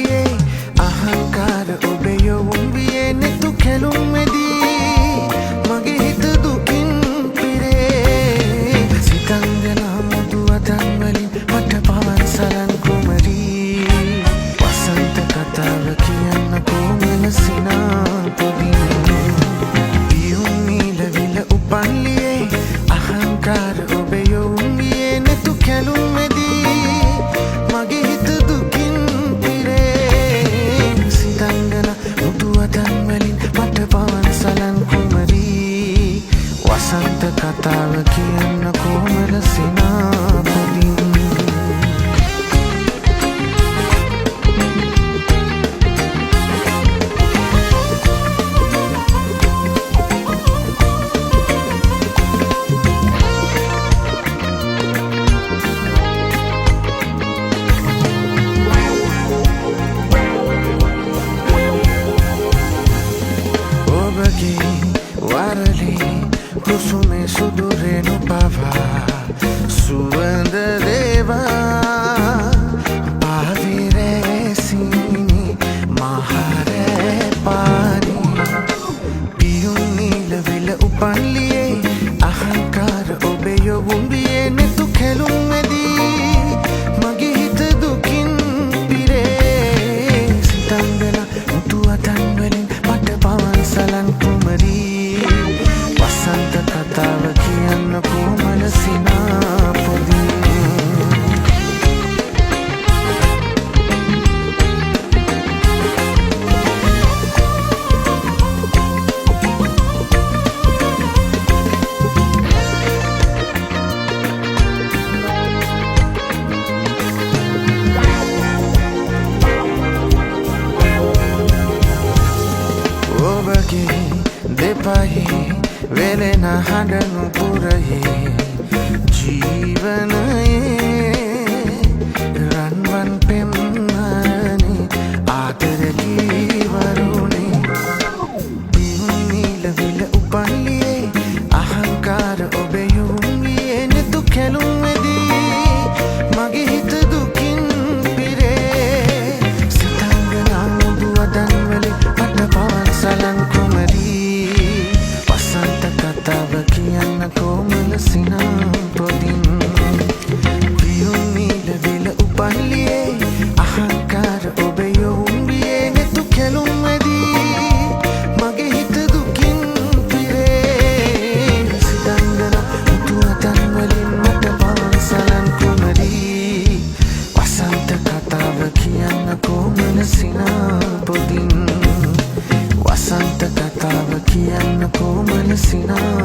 උපන්ලියේ අහංකාර ඔබේ යොවුන් වියේ නෙතු කැලුම් මෙදී මගේ හිත දුකින් පිරේ සිතංගනා මුදු අතන් වලින් මට පවන් සලන් කුමරී වසන්ත කතාව කියන්න කොමන සිනාපොදින් පියුම් නීලවිල උපන්ලියේ අහංකාර ඔබේ යොවුන් වියේ නෙතු කැලුම් මෙදී මගේ හිත දුකින් පිරේ සිතංගන මුදු අතන් වලින් මට පවන් සලන් කුමරී වසන්ත කතාව කියන්න කොමල සිනාපොදින් वारली कुसुमे सुदूरेनु पावा सुवंद देवा पाविरे सीनी महारे पानी पियुं नीलविल उpanliye अहंकार ओबे योवुन विये नेतु खेलुं मेदी मगे हित दुकिन पिरे सितंगना मुතු අතන් වලින් මට පවන් සලන් කුමරී වසන්ත කතාව කියන්න කොමල සිනාපොදින් ඔබගේ දෙපහේ වෙලෙන හඬනු පුරයේ ජීවනයේ රන්වන් පෙම්මනේ ආදරකී වරුනේ පියුම් නීලවිල උපන්ලියේ අහංකාර ඔබේ යොවුන් වියේ නෙතු කැලුම් මෙදී මගේ හිත දුකින් පිරේ සිතංගනා මුදු අතන් වලින් මට පවන් සලන් කුමරී වසන්ත කතාව කියන්න කොමල සිනාපොදින් පියුම් නීලවිල උපන්ලියේ අහංකාර ඔබේ යොවුන් වියේ නෙතු කැලුම් මෙදී මගේ හිත දුකින් පිරේ සිතංගනා මුතු අතන් වලින් මට පවන් සලන් කුමරී වසන්ත කතාව කියන්න කොමල සිනාපොදින් වසන්ත කතාව කියන්න කොමල සිනා